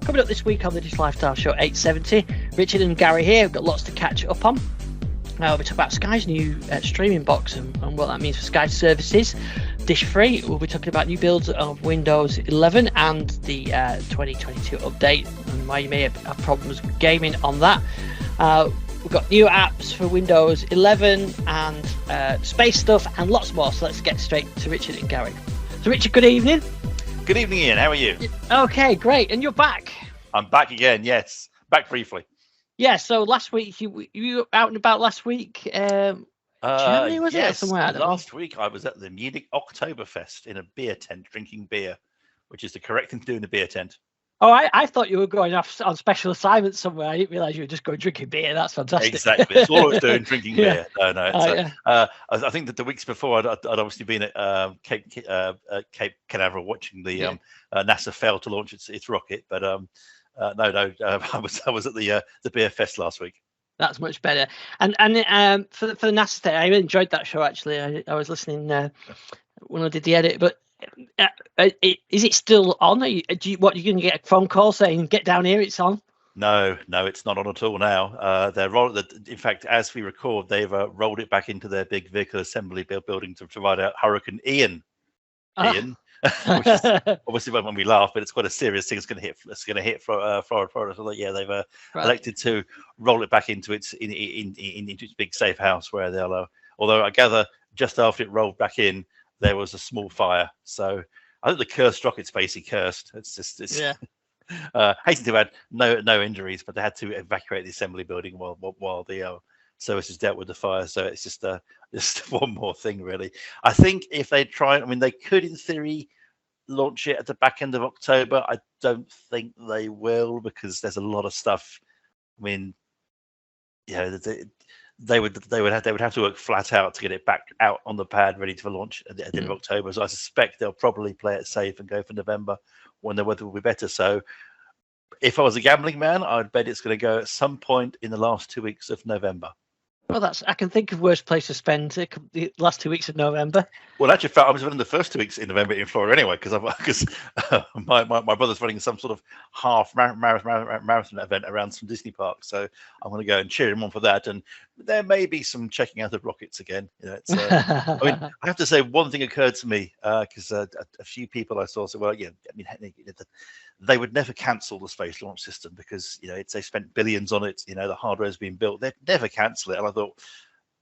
Coming up this week on the Digital Lifestyle Show 870, Richard and Gary here. We've got lots to catch up on. We talk about Sky's new streaming box and what that means for Sky services. Dish free. We'll be talking about new builds of Windows 11 and the 2022 update and why you may have problems with gaming on that. We've got new apps for Windows 11 and space stuff and lots more. So let's get straight to Richard and Gary. So Richard, good evening. Good evening, Ian. How are you? Okay, great. And you're back. I'm back again. Yes, back briefly. Yeah. So last week you were out and about last week. Germany, was it? Somewhere. Last week I was at the Munich Oktoberfest in a beer tent drinking beer, which is the correct thing to do in a beer tent. Oh, I thought you were going off on special assignment somewhere. I didn't realise you were just going drinking beer. That's fantastic. Exactly. That's all I was doing, drinking beer. No. Yeah. I think that the weeks before I'd obviously been at Cape Canaveral watching the NASA fail to launch its rocket. But I was at the beer fest last week. That's much better. And for the NASA day, I really enjoyed that show. Actually, I was listening when I did the edit. But is it still on? Are you going to get a phone call saying get down here? It's on. No, it's not on at all now. In fact, as we record, they've rolled it back into their big vehicle assembly building to provide out Hurricane Ian. Ian, which is obviously when we laugh, but it's quite a serious thing. It's going to hit Florida. So they've elected to roll it back into its big safe house where they'll. Although I gather just after it rolled back in, there was a small fire. So I think the cursed rocket's basically cursed. Hasten to add, no injuries, but they had to evacuate the assembly building while the services dealt with the fire. So it's just one more thing, really. I think if they try, they could in theory launch it at the back end of October. I don't think they will because there's a lot of stuff. They would have to work flat out to get it back out on the pad ready for launch at the end of October. So I suspect they'll probably play it safe and go for November when the weather will be better. So if I was a gambling man, I'd bet it's going to go at some point in the last 2 weeks of November. Well, I can think of worse place to spend the last 2 weeks of November. Well, actually, I was running the first 2 weeks in November in Florida anyway, because my brother's running some sort of half marathon event around some Disney parks. So I'm going to go and cheer him on for that. And there may be some checking out of rockets again. I have to say one thing occurred to me because a few people I saw said, well, they would never cancel the Space Launch System because they spent billions on it. The hardware's been built. They'd never cancel it. And I thought,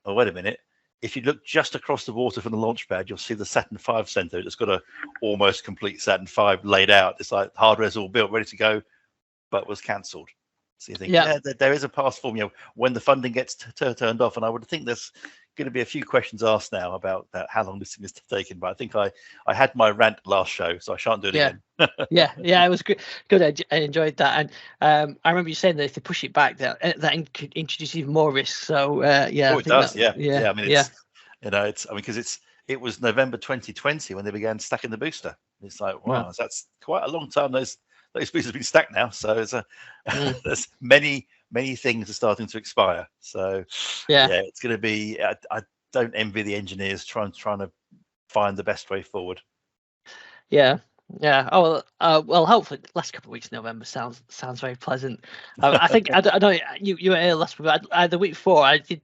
oh, wait a minute. If you look just across the water from the launch pad, you'll see the Saturn V center. It's got a almost complete Saturn V laid out. It's like hardware's all built, ready to go, but was cancelled. So you think, there is a path form. When the funding gets turned off, and I would think there's going to be a few questions asked now about how long this thing is taking. But I think I had my rant last show, so I shan't do it again. It was good. I enjoyed that, and I remember you saying that if they push it back, that introduces even more risks. So it does. Because it was November 2020 when they began stacking the booster. It's like wow. That's quite a long time. Those boosters have been stacked now, so there's many things are starting to expire. So it's going to be. I don't envy the engineers trying to find the best way forward. Yeah. Oh well. Hopefully, the last couple of weeks in November sounds very pleasant. I think I don't. You were here last week. The week before, I did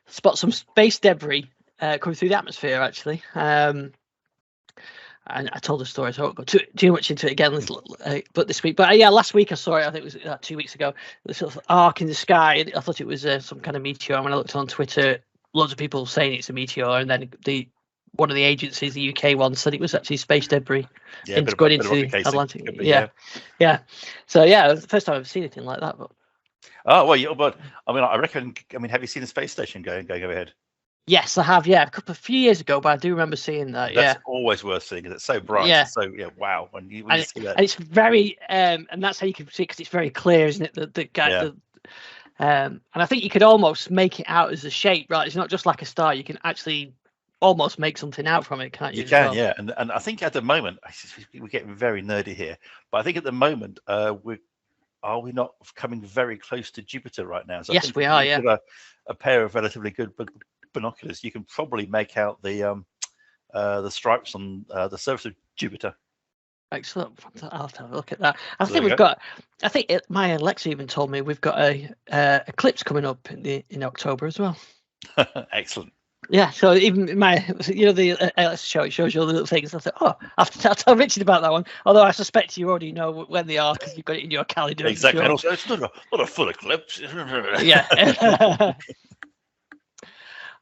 spot some space debris coming through the atmosphere. Actually, and I told the story, so I won't go too much into it again. But this week, last week I saw it. I think it was 2 weeks ago. The sort of arc in the sky. I thought it was some kind of meteor. And when I looked on Twitter, loads of people saying it's a meteor, and then one of the agencies, the UK one, said it was actually space debris going into the Atlantic. Yeah. So it was the first time I've seen anything like that. But I reckon. Have you seen the space station going overhead? Yes, I have. Yeah, a few years ago, but I do remember seeing that. That's always worth seeing because it's so bright. Yeah. So wow. When you see that, and it's very, and that's how you can see because it's very clear, isn't it? And I think you could almost make it out as a shape, right? It's not just like a star. You can actually almost make something out from it, can't you? You can, yeah. And I think at the moment, we're getting very nerdy here, but I think at the moment, are we not coming very close to Jupiter right now? So yes, we are. Yeah. A pair of relatively good binoculars, you can probably make out the stripes on the surface of Jupiter. Excellent. I'll have to have a look at that. I So think there we we've go. got. I think my Alexa even told me we've got a eclipse coming up in October as well. Excellent. Yeah, so even my, the Alexa show, it shows you all the little things. I thought, oh, I have to tell Richard about that one. Although I suspect you already know when they are because you've got it in your calendar. Exactly. Sure. And also, it's not a full eclipse. Yeah.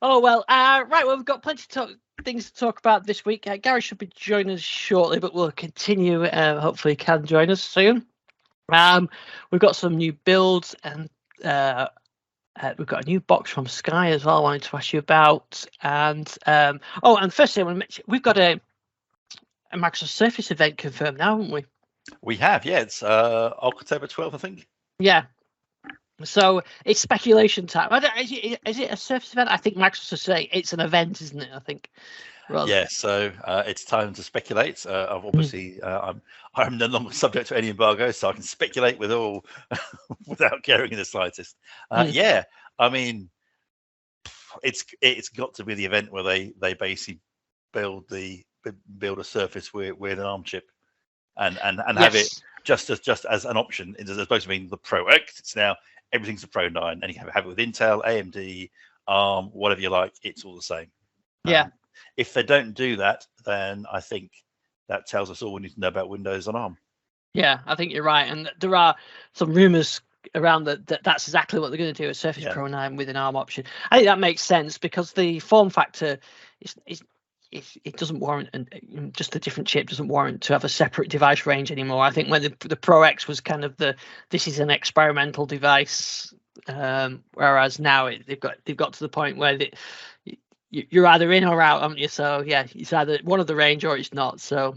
Oh well, right. Well, we've got plenty of things to talk about this week. Garry should be joining us shortly, but we'll continue. Hopefully, he can join us soon. We've got some new builds, and we've got a new box from Sky as well. I wanted to ask you about, and and firstly, I want to mention we've got a Microsoft Surface event confirmed now, haven't we? We have, yeah. It's October 12th, I think. Yeah. So it's speculation time. Is it a Surface event? I think Microsoft say it's an event, isn't it? I think. Yeah, so it's time to speculate. Obviously, I'm no longer subject to any embargo, so I can speculate with all without caring in the slightest. Yeah, I mean, it's got to be the event where they basically build a Surface with an ARM chip, and have it just as an option. It's supposed to be the Pro X. It's now everything's a Pro 9, and you can have it with Intel, AMD, ARM, whatever you like. It's all the same. Yeah. If they don't do that, then I think that tells us all we need to know about Windows on ARM. Yeah, I think you're right. And there are some rumors around that's exactly what they're going to do, a Surface Pro 9 with an ARM option. I think that makes sense because the form factor it doesn't warrant, and just a different chip doesn't warrant to have a separate device range anymore. I think when the Pro X was kind of this is an experimental device, whereas now they've got to the point where you're either in or out, haven't you? So yeah, it's either one of the range or it's not. So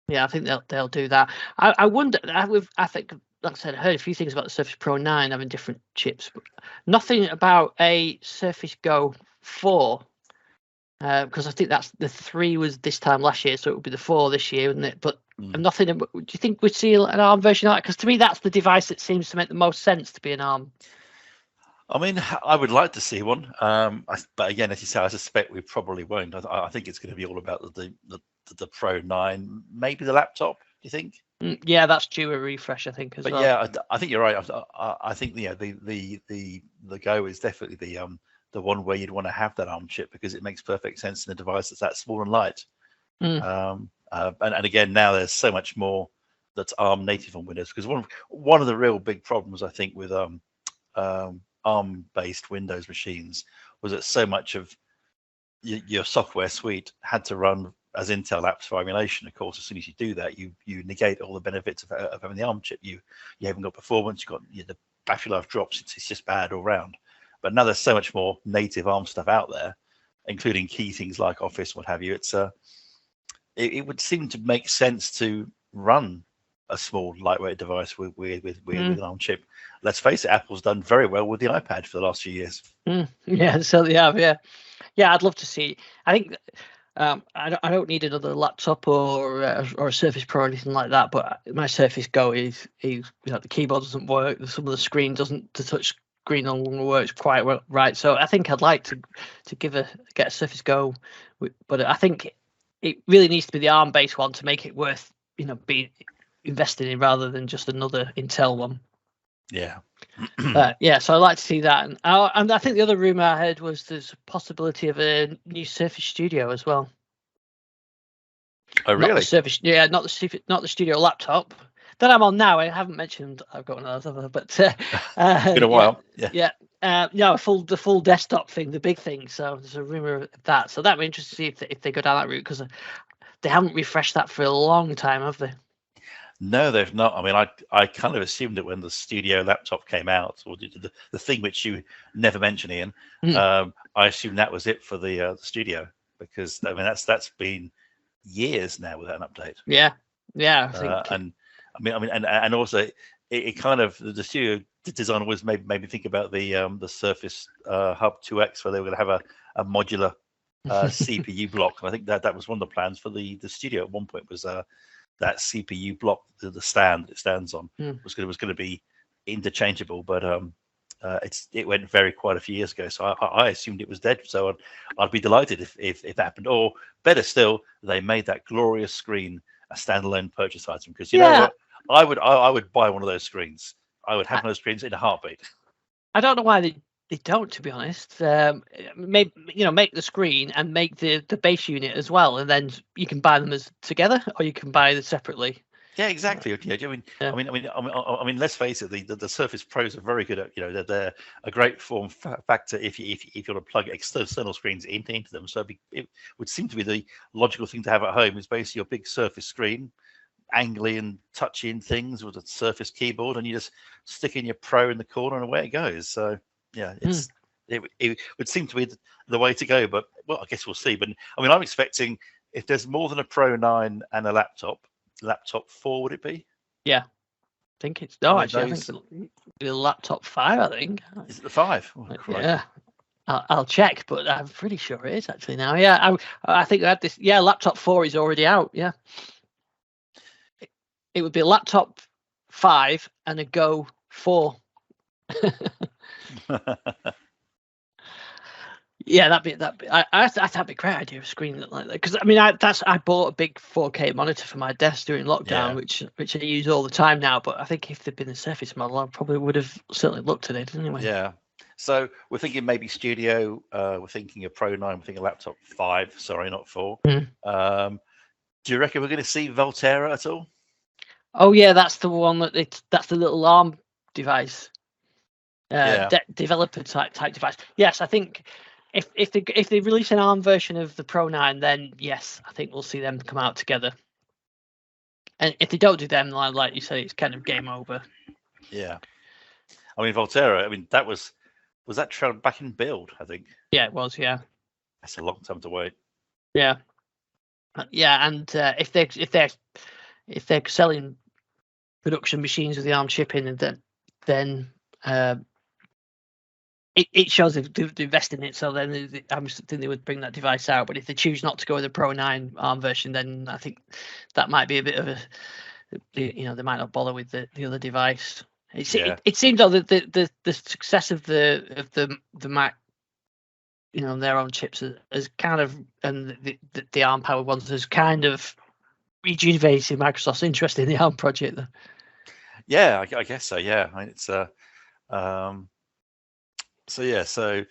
yeah, I think they'll do that. I wonder. I think, like I said, I heard a few things about the Surface Pro 9 having different chips, but nothing about a Surface Go 4. Because I think that's the 3 was this time last year, so it would be the 4 this year, wouldn't it? But nothing. Do you think we'd see an ARM version of that? Because to me, that's the device that seems to make the most sense to be an ARM. I mean, I would like to see one, but again, as you say, I suspect we probably won't. I think it's going to be all about the Pro 9, maybe the laptop. Do you think? Yeah, that's due a refresh, I think, as well. But yeah, I think you're right. I think the Go is definitely the one where you'd want to have that ARM chip because it makes perfect sense in a device that's that small and light. And again, now there's so much more that's ARM native on Windows, because one of the real big problems I think with ARM-based Windows machines was that so much of your software suite had to run as Intel apps for emulation. Of course, as soon as you do that, you negate all the benefits of having the ARM chip. You haven't got performance. You've got the battery life drops. It's just bad all round. But now there's so much more native ARM stuff out there, including key things like Office, what have you. It would seem to make sense to run a small, lightweight device with an ARM chip. Let's face it, Apple's done very well with the iPad for the last few years. Yeah, so they have. Yeah, I'd love to see. I think I don't need another laptop or a Surface Pro or anything like that. But my Surface Go is the keyboard doesn't work. Some of the screen doesn't. The touch screen no longer works quite well, right. So I think I'd like to get a Surface Go, but I think it really needs to be the ARM based one to make it worth being invested in rather than just another Intel one. Yeah. So I'd like to see that. And I think the other rumor I heard was there's a possibility of a new Surface Studio as well. Oh, really? Not the Studio laptop that I'm on now. I haven't mentioned I've got one of those, but it's been a while. The full desktop thing, the big thing. So there's a rumor of that. So that'd be interesting to see if they go down that route, because they haven't refreshed that for a long time, have they? No, they've not. I mean, I kind of assumed that when the Studio laptop came out, or the thing which you never mention, Ian, I assumed that was it for the Studio, because I mean that's been years now without an update. Yeah. I think. And also it kind of, the Studio design always made me think about the Surface Hub 2X, where they were going to have a modular CPU block. And I think that was one of the plans for the Studio at one point, was that CPU block, the stand it stands on, was going to be interchangeable, but it went quite a few years ago. So I assumed it was dead. So I'd be delighted if that happened. Or better still, they made that glorious screen standalone purchase item, because you know Yeah. what, I would buy one of those screens. I would have one of those screens in a heartbeat. I don't know why they don't, to be honest. Make the screen and make the base unit as well, and then you can buy them as together, or you can buy them separately. Yeah, exactly. Yeah, I mean, let's face it. The Surface Pros are very good at, they're a great form factor if you want to plug external screens into them. So it would seem to be the logical thing to have at home is basically your big Surface screen, angly and touchy things with a Surface keyboard, and you just stick in your Pro in the corner and away it goes. So yeah, it would seem to be the way to go. But well, I guess we'll see. But I mean, I'm expecting if there's more than a Pro 9 and a laptop 4 would it be? Yeah, I think it's I think the laptop 5. I think is it the 5? Oh, yeah. I'll check, but I'm pretty sure it is actually now. Yeah, I think that this. Yeah, laptop 4 is already out. Yeah. It would be a laptop 5 and a Go 4. Yeah, that'd be that'd be a great idea of a screen like that, because I mean I bought a big 4K monitor for my desk during lockdown, which I use all the time now. But I think if there'd been a Surface model, I probably would have certainly looked at it anyway. Yeah. So we're thinking maybe Studio. We're thinking a Pro 9. We're thinking a laptop 5. Sorry, not 4. Do you reckon we're going to see Volterra at all? Oh yeah, that's the one that's the little ARM device, developer type device. Yes, I think if they release an ARM version of the Pro 9, then yes, I think we'll see them come out together. And if they don't do them, like you said, it's kind of game over. Yeah, I mean Volterra. I mean that was that trailed back in build, I think. Yeah, it was. Yeah, that's a long time to wait. Yeah, and if they're selling production machines with the ARM chip in, and then it shows they've invested in it. So then I'm thinking they would bring that device out. But if they choose not to go with the Pro 9 ARM version, then I think that might be a bit of a, they might not bother with the other device. It seems like the success of the Mac, their own chips has kind of, and the ARM powered ones has kind of rejuvenated Microsoft's interest in the ARM project. Yeah, I guess so. Yeah, I mean, it's So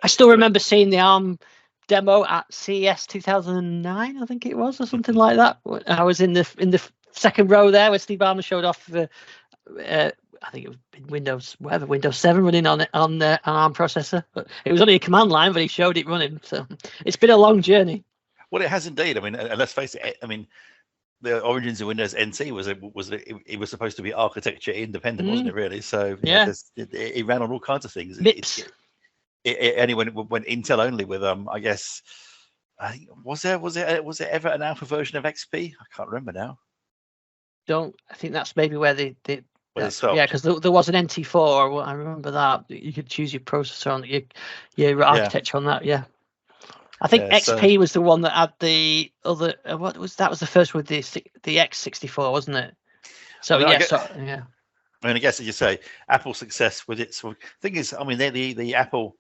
I still remember seeing the ARM demo at CES 2009, I think it was, or something like that. I was in the second row there where Steve Ballmer showed off I think it was Windows 7 running on an ARM processor, but it was only a command line, but he showed it running. So it's been a long journey. Well, it has indeed. I mean, and let's face it. I mean, the origins of Windows NT it was supposed to be architecture independent, wasn't it? Really. So it ran on all kinds of things. MIPS. It only went Intel only with I guess. Was there ever an alpha version of XP? I can't remember now. I think that's maybe where they stopped. Yeah, because there was an NT4. I remember that you could choose your processor on your architecture on that. Yeah, I think XP was the one that had the other. What was that? Was the first with the X64, wasn't it? So I mean, I guess as you say, Apple's success with its thing is, I mean, the Apple,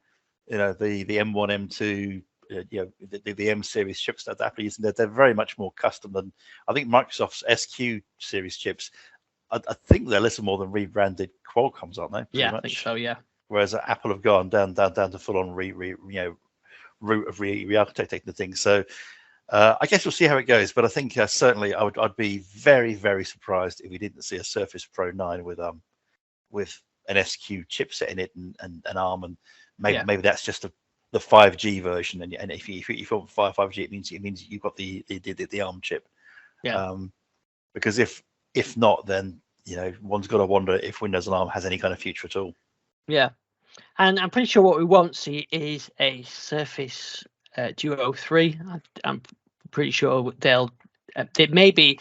the M1, M2. The M series chips that Apple is using, they're very much more custom than I think Microsoft's SQ series chips. I think they're little more than rebranded Qualcomms, aren't they? Yeah, I think so. Yeah. Whereas Apple have gone down to full on route of re-architecting the thing. So I guess we'll see how it goes. But I think certainly I'd be very, very surprised if we didn't see a Surface Pro 9 with an SQ chipset in it and ARM, and maybe that's just the 5G version, and if you want 5G, it means you've got the ARM chip. Yeah. Because if not, then one's got to wonder if Windows and ARM has any kind of future at all. Yeah, and I'm pretty sure what we won't see is a Surface Duo 3. I'm pretty sure maybe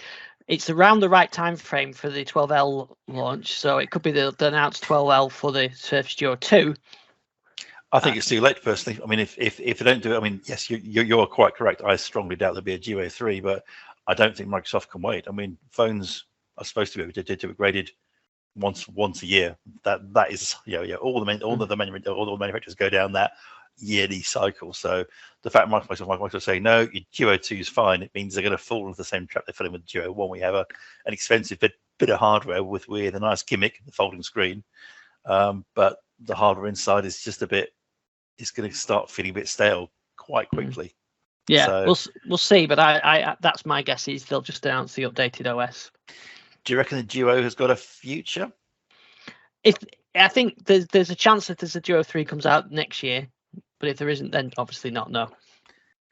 it's around the right time frame for the 12L launch, so it could be the announced 12L for the Surface Duo 2. I think it's too late, personally. I mean, if they don't do it, I mean, yes, you're quite correct. I strongly doubt there'll be a Duo 3, but I don't think Microsoft can wait. I mean, phones are supposed to be upgraded once a year. That is, all the manufacturers go down that yearly cycle. So the fact Microsoft saying no, your Duo 2 is fine, it means they're going to fall into the same trap they fell in with Duo 1. We have an expensive bit of hardware with a nice gimmick, the folding screen, but the hardware inside is just it's going to start feeling a bit stale quite quickly. Yeah, so, we'll see, but I that's my guess is they'll just announce the updated OS. Do you reckon the Duo has got a future? I think there's a chance that there's a Duo 3 comes out next year, but if there isn't, then obviously not. No.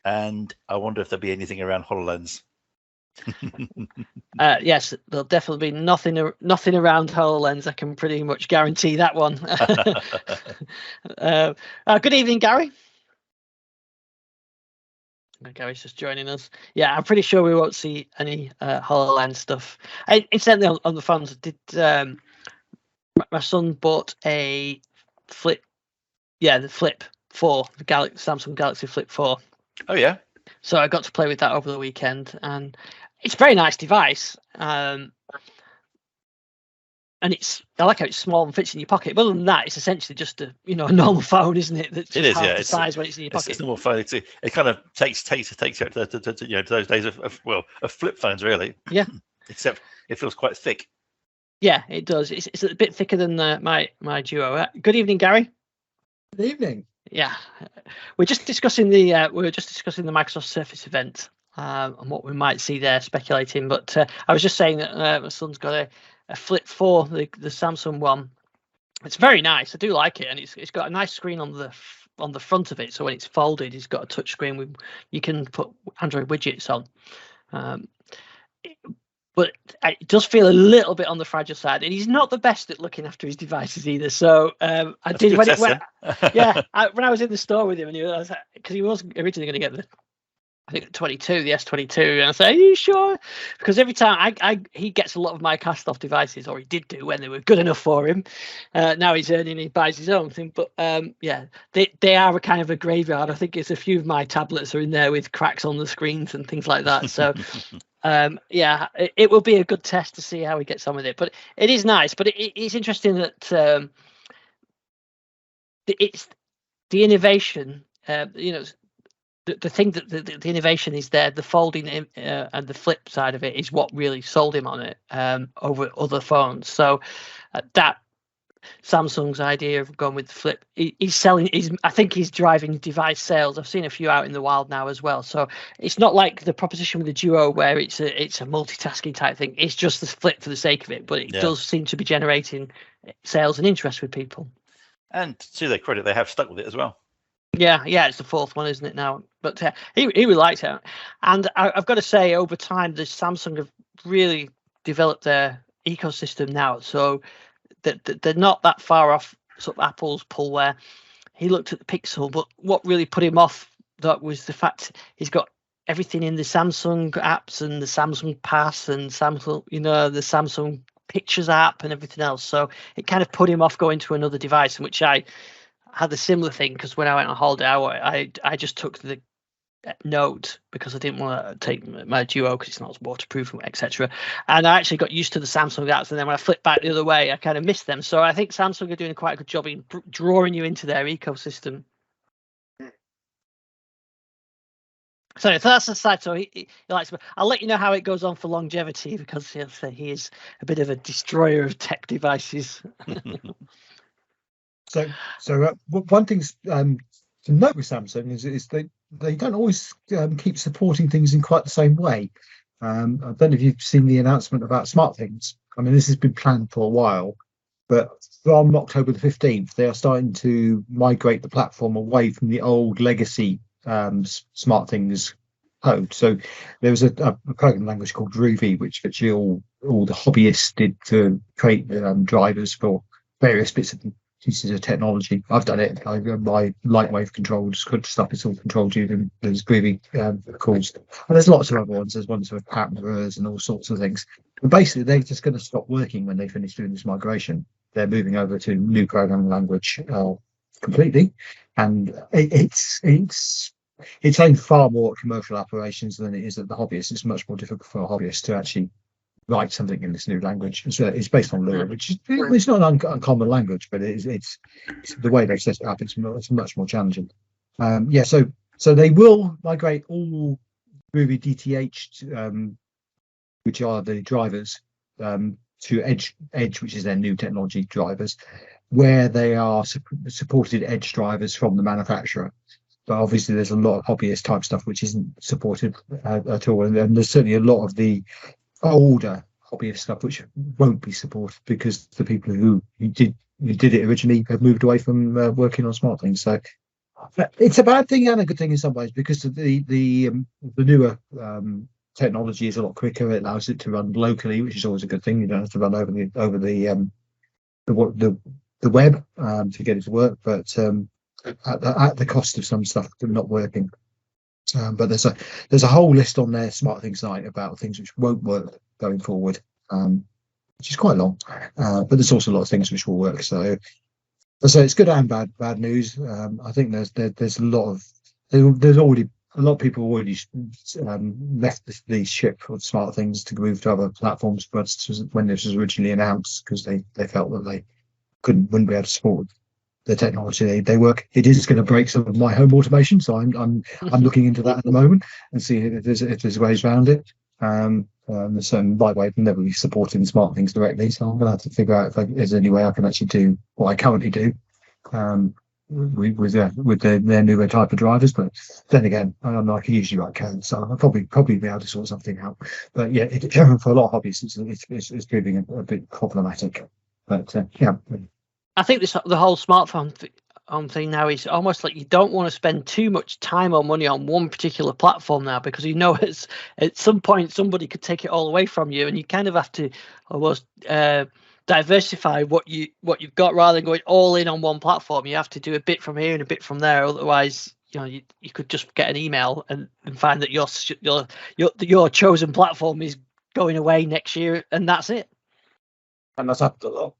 And I wonder if there'll be anything around HoloLens. Yes, there'll definitely be nothing around HoloLens. I can pretty much guarantee that one. Good evening, Gary. Gary's just joining us. Yeah, I'm pretty sure we won't see any HoloLens stuff. Incidentally, on the phones, my son bought a Flip? Yeah, the Flip 4, the Samsung Galaxy Flip 4. Oh yeah. So I got to play with that over the weekend, and it's a very nice device. And I like how it's small and fits in your pocket. But other than that, it's essentially just a normal phone, isn't it? That's it is, half yeah. The size when it's in your pocket. It's a normal phone. It kind of takes you to those days of flip phones, really. Yeah. Except it feels quite thick. Yeah, it does. It's a bit thicker than my Duo. Good evening, Gary. Good evening. Yeah, we're just discussing the Microsoft Surface event and what we might see there, speculating. But I was just saying that my son's got a Flip 4, the Samsung one. It's very nice. I do like it, and it's got a nice screen on the front of it. So when it's folded, it's got a touch screen you can put Android widgets on. But it does feel a little bit on the fragile side, and he's not the best at looking after his devices either. So I That's did when I was in the store with him, and because he was originally going to get the 22, the S22, and I said, "Are you sure?" Because every time he gets a lot of my cast-off devices, or he did do when they were good enough for him. Now he's earning, he buys his own thing. But they are a kind of a graveyard. I think it's a few of my tablets are in there with cracks on the screens and things like that. So. It will be a good test to see how he gets on with it, but it is nice. But it's interesting that it's the innovation. The thing that the innovation is there. The folding and the flip side of it is what really sold him on it over other phones. So that Samsung's idea of going with the Flip, I think he's driving device sales. I've seen a few out in the wild now as well. So it's not like the proposition with the Duo where it's a multitasking type thing. It's just the Flip for the sake of it, but it does seem to be generating sales and interest with people. And to their credit, they have stuck with it as well. Yeah, it's the fourth one, isn't it now? But he really liked it, and I've got to say, over time, the Samsung have really developed their ecosystem now. So they're not that far off sort of Apple's pull where he looked at the Pixel, but what really put him off that was the fact he's got everything in the Samsung apps and the Samsung Pass and Samsung, the Samsung Pictures app and everything else. So it kind of put him off going to another device, in which I had a similar thing, because when I went on holiday, I just took the Note because I didn't want to take my Duo because it's not as waterproof, etc. And I actually got used to the Samsung apps, and then when I flipped back the other way, I kind of missed them. So I think Samsung are doing quite a good job in drawing you into their ecosystem. So that's the side. So he likes. I'll let you know how it goes on for longevity, because he is a bit of a destroyer of tech devices. So one thing to note with Samsung is they don't always keep supporting things in quite the same way. I don't know if you've seen the announcement about SmartThings. I mean, this has been planned for a while, but from October the 15th, they are starting to migrate the platform away from the old legacy SmartThings code. So there was a programming language called Groovy, which virtually all the hobbyists did to create drivers for various bits of pieces of technology. I've done it. My Lightwave controls, good stuff. It's all controlled using those Groovy calls. And there's lots of other ones. There's ones with pattern mirrors and all sorts of things. But basically, they're just going to stop working when they finish doing this migration. They're moving over to new programming language completely, and it's aimed far more at commercial operations than it is at the hobbyists. It's much more difficult for a hobbyist to actually write something in this new language. It's based on Lua, which is it's not an uncommon language, but it's the way they set it up. It's much more challenging. So they will migrate all Groovy DTH, which are the drivers, to Edge, which is their new technology drivers, where they are supported Edge drivers from the manufacturer. But obviously, there's a lot of hobbyist type stuff which isn't supported at all, and there's certainly a lot of the older hobbyist stuff which won't be supported because the people who did it originally have moved away from working on smart things. So it's a bad thing and a good thing in some ways, because the newer technology is a lot quicker. It allows it to run locally, which is always a good thing. You don't have to run over the web to get it to work, but at the cost of some stuff not working. But there's a whole list on their Smart Things site about things which won't work going forward, which is quite long. But there's also a lot of things which will work. So it's good and bad news. I think there's a lot of people already left the ship of Smart Things to move to other platforms, but when this was originally announced, because they felt that they wouldn't be able to support the technology they work. It is going to break some of my home automation, so I'm looking into that at the moment and see if there's ways around it. So lightweight will never be supporting Smart Things directly, so I'm going to have to figure out if there's any way I can actually do what I currently do with their newer type of drivers. But then again, I'm like usually write code, so I'll probably be able to sort something out. But yeah, for a lot of hobbyists, it's proving a bit problematic. But yeah. I think the whole smartphone thing now is almost like you don't want to spend too much time or money on one particular platform now, because you know at some point somebody could take it all away from you, and you kind of have to almost diversify what you've got rather than going all in on one platform. You have to do a bit from here and a bit from there, otherwise you could just get an email and find that your chosen platform is going away next year, and that's it. And that's happened a lot,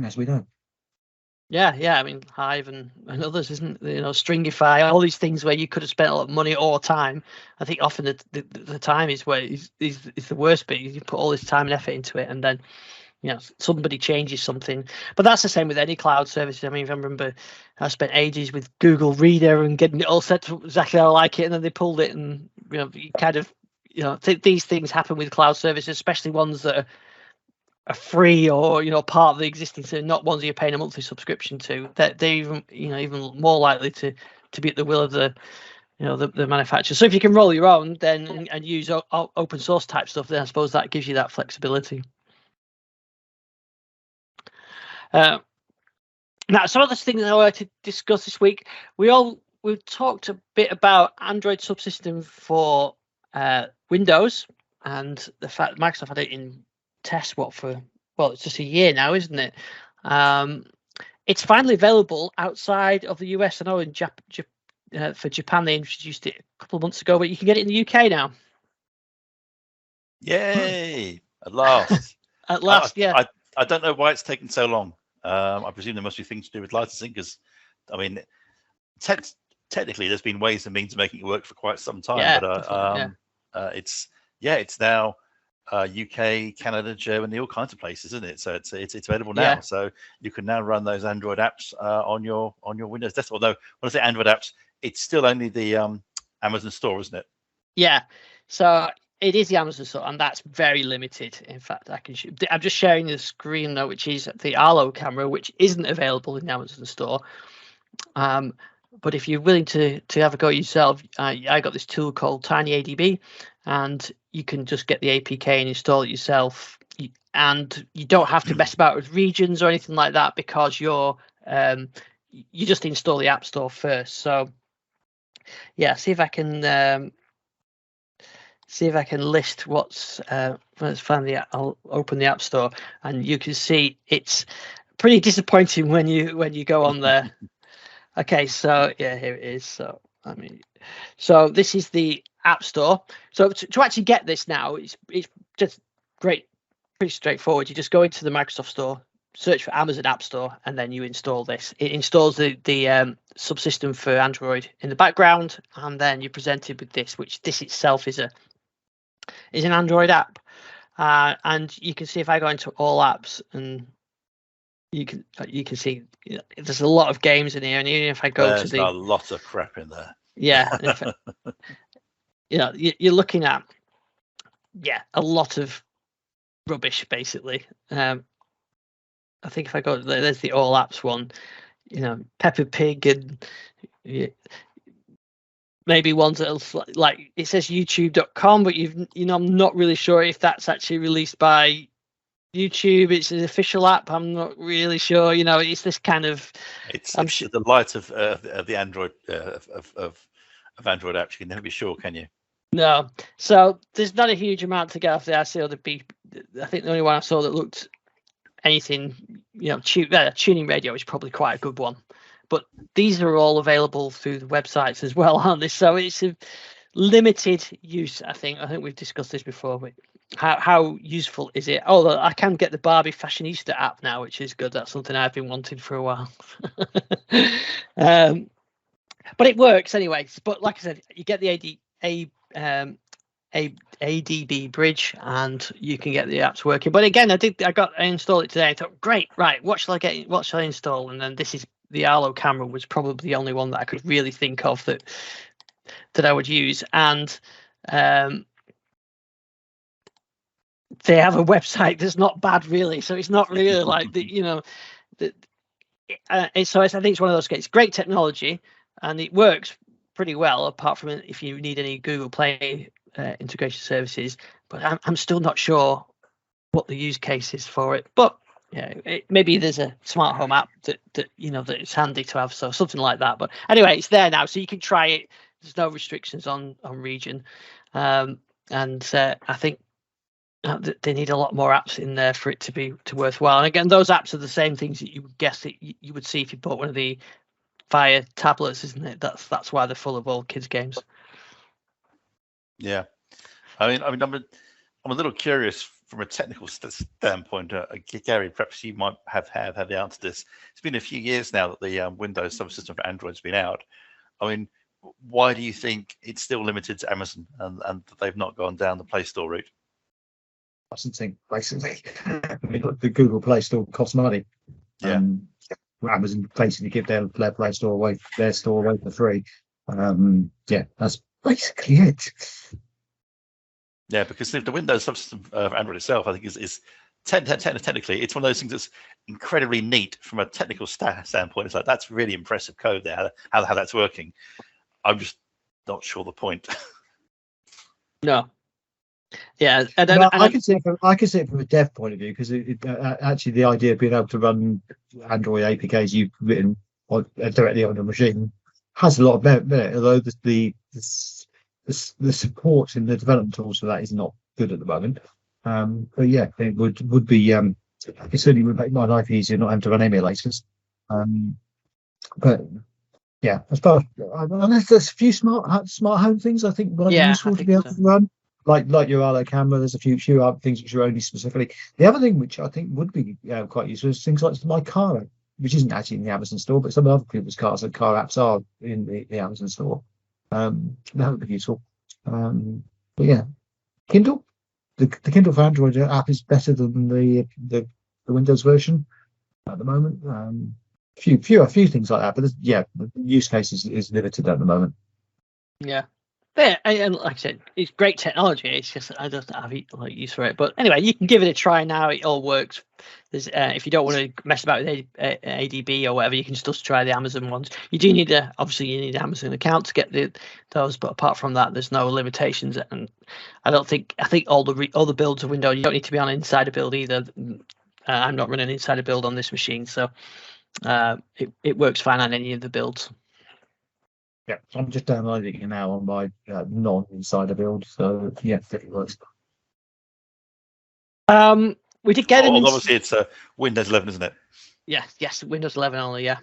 as we know. Yeah. I mean, Hive and others, isn't Stringify, all these things where you could have spent a lot of money or time. I think often the time is where is the worst bit. You put all this time and effort into it, and then somebody changes something. But that's the same with any cloud service. I mean, I remember I spent ages with Google Reader and getting it all set to exactly how I like it, and then they pulled it, and you kind of these things happen with cloud services, especially ones that are free or part of the existing, so not ones you're paying a monthly subscription to. That they're even more likely to be at the will of the manufacturer. So if you can roll your own then and use open source type stuff, then I suppose that gives you that flexibility. Now, some of the things I wanted to discuss this week, we've talked a bit about Android subsystem for Windows, and the fact that Microsoft had it in test it's just a year now, isn't it? It's finally available outside of the US. I know in for Japan they introduced it a couple of months ago, but you can get it in the UK now. Yay! At last. At last. Yeah. I don't know why it's taken so long. I presume there must be things to do with licensing, because I mean, technically there's been ways and means of making it work for quite some time. Yeah, but it's now UK, Canada, Germany, all kinds of places, isn't it? So it's available now. Yeah. So you can now run those Android apps on your Windows desktop. Although when I say Android apps, it's still only the Amazon store, isn't it? Yeah. So it is the Amazon store, and that's very limited. In fact, I'm just sharing the screen now, which is the Arlo camera, which isn't available in the Amazon store. But if you're willing to have a go yourself, I got this tool called TinyADB, and you can just get the APK and install it yourself. And you don't have to mess about with regions or anything like that, because you just install the App Store first. So yeah, see if I can list what's. I'll open the App Store, and you can see it's pretty disappointing when you go on there. Okay, so yeah, here it is. So this is the App Store. So to actually get this now, it's just great, pretty straightforward. You just go into the Microsoft Store, search for Amazon App Store, and then you install this. It installs the subsystem for Android in the background, and then you're presented with this, which this itself is an Android app. And you can see if I go into all apps and you can see there's a lot of games in here, and even if I go There's a lot of crap in there. You're looking at a lot of rubbish basically. I think if I go there's the all apps one, Peppa Pig, and maybe ones that like it says youtube.com, but I'm not really sure if that's actually released by YouTube. It's an official app. I'm not really sure. It's this kind of. It's the light of the Android of Android apps. You can never be sure, can you? No. So there's not a huge amount to get off the RCOWB. I think the only one I saw that looked anything, tuning radio is probably quite a good one. But these are all available through the websites as well, aren't they? So it's a limited use. I think we've discussed this before. But how useful is it? Oh, I can get the Barbie Fashionista app now, which is good. That's something I've been wanting for a while. But it works anyway. But like I said, you get the ADB bridge, and you can get the apps working. But again, I installed it today. I thought, great, right? What shall I install? And then this is the Arlo camera was probably the only one that I could really think of that I would use. And they have a website that's not bad really, so it's not really like so I think it's one of those. It's great technology and it works pretty well, apart from if you need any Google Play integration services. But I'm still not sure what the use case is for it. But maybe there's a smart home app that that it's handy to have, so something like that. But anyway, it's there now, so you can try it. There's no restrictions on region, and I think they need a lot more apps in there for it to worthwhile. And again, those apps are the same things that you would guess that you would see if you bought one of the Fire tablets, isn't it? That's why they're full of old kids games. Yeah, I mean, I'm a little curious from a technical standpoint. Gary, perhaps you might have the answer to this. It's been a few years now that the Windows subsystem for Android's been out. I mean, why do you think it's still limited to Amazon and they've not gone down the Play Store route? Licensing, basically. The Google Play Store costs money. Yeah. Amazon basically give their Play Store away, their store away for free. That's basically it. Yeah, because the Windows subsystem of Android itself, I think, is technically, it's one of those things that's incredibly neat from a technical standpoint. It's like, that's really impressive code there, how that's working. I'm just not sure the point. No. Yeah, I can see it from a dev point of view, because actually the idea of being able to run Android APKs you've written directly on the machine has a lot of merit, although the support in the development tools for that is not good at the moment. But yeah, it would be it certainly would make my life easier not having to run emulators. But yeah, as far as there's a few smart home things I think might be useful to be able to run. Like your Arlo camera, there's a few other things which are only specifically. The other thing which I think would be quite useful is things like my car app, which isn't actually in the Amazon store, but some other people's car apps are in the Amazon store. That would be useful. But yeah, Kindle, the Kindle for Android app is better than the Windows version at the moment. A few things like that, but the use case is limited at the moment. Yeah. Yeah, and like I said, it's great technology. It's just I don't have use for it. But anyway, you can give it a try now. It all works. There's if you don't want to mess about with ADB or whatever, you can just try the Amazon ones. You do need obviously you need an Amazon account to get those, but apart from that, there's no limitations. And I think all the builds of Windows, you don't need to be on Insider Build either. I'm not running Insider Build on this machine, so it works fine on any of the builds. Yeah, I'm just downloading it now on my non-Insider Build, so yeah, it works. We did get obviously it's Windows 11, isn't it? Yes, Windows 11 only. Yeah,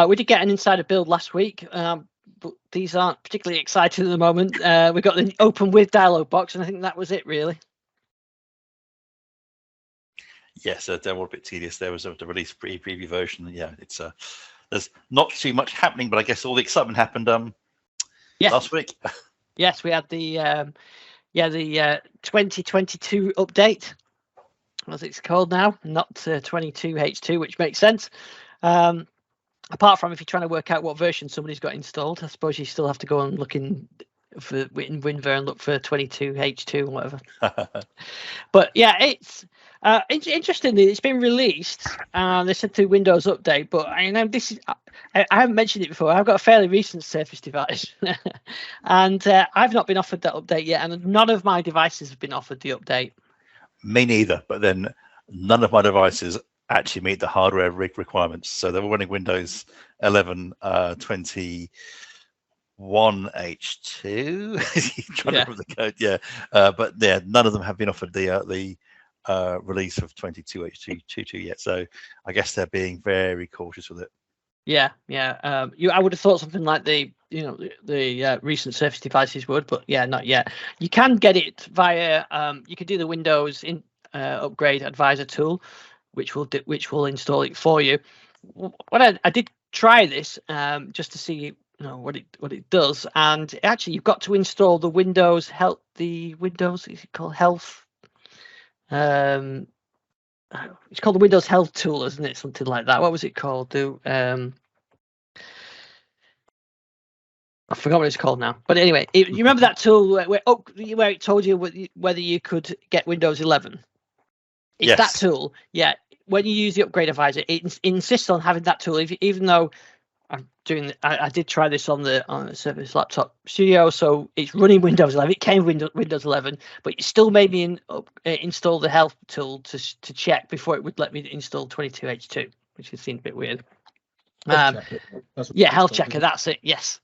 we did get an Insider Build last week, but these aren't particularly exciting at the moment. We got the open with dialog box, and I think that was it really. Yes, they were a bit tedious. There was the release preview version. Yeah, it's there's not too much happening, but I guess all the excitement happened last week. Yes, we had the 2022 update. as it's called now, not 22H2, which makes sense. Apart from if you're trying to work out what version somebody's got installed, I suppose you still have to go and look in WinVer and look for 22H2 or whatever. But yeah, it's interestingly, it's been released. They said through Windows Update, but I know this is. I haven't mentioned it before. I've got a fairly recent Surface device, and I've not been offered that update yet, and none of my devices have been offered the update. Me neither, but then none of my devices actually meet the hardware requirements. So they're running Windows 11 21H2. Trying to remember the code, yeah. But yeah, none of them have been offered the release of 22H2 yet. So I guess they're being very cautious with it. Yeah. I would have thought something like the recent Surface devices would, but yeah, not yet. You can get it via you can do the Windows Upgrade Advisor tool, which will install it for you. What I did try this just to see what it does, and actually you've got to install the Windows Health. The Windows, is it called Health? It's called the Windows Health tool, isn't it? Something like that. What was it called? I forgot what it's called now. But anyway, you remember that tool where it told you whether you could get Windows 11? It's yes. that tool. Yeah. When you use the Upgrade Advisor, it insists on having that tool. Even though I did try this on the Surface Laptop Studio, so it's running Windows 11. It came with Windows 11, but it still made me install the Health tool to check before it would let me install 22H2, which seemed a bit weird. Health Checker. That's it. Yes.